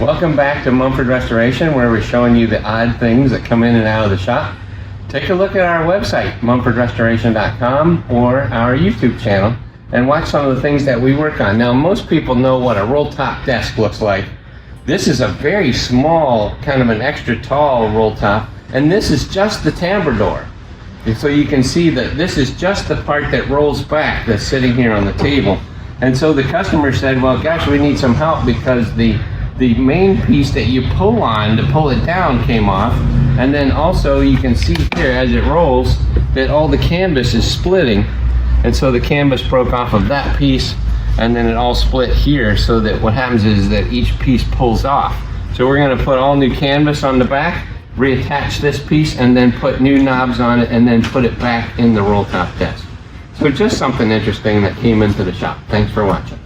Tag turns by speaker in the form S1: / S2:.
S1: Welcome back to Mumford Restoration, where we're showing you the odd things that come in and out of the shop. Take a look at our website, mumfordrestoration.com, or our YouTube channel, and watch some of the things that we work on. Now, most people know what a roll-top desk looks like. This is a very small, kind of an extra tall roll-top, and this is just the tambour door. And so you can see that this is just the part that rolls back that's sitting here on the table. And so the customer said, well, gosh, we need some help because the main piece that you pull on to pull it down came off. And then also you can see here as it rolls that all the canvas is splitting. And so the canvas broke off of that piece, and then it all split here, so that what happens is that each piece pulls off. So we're going to put all new canvas on the back, reattach this piece, and then put new knobs on it, and then put it back in the roll top desk. So just something interesting that came into the shop. Thanks for watching.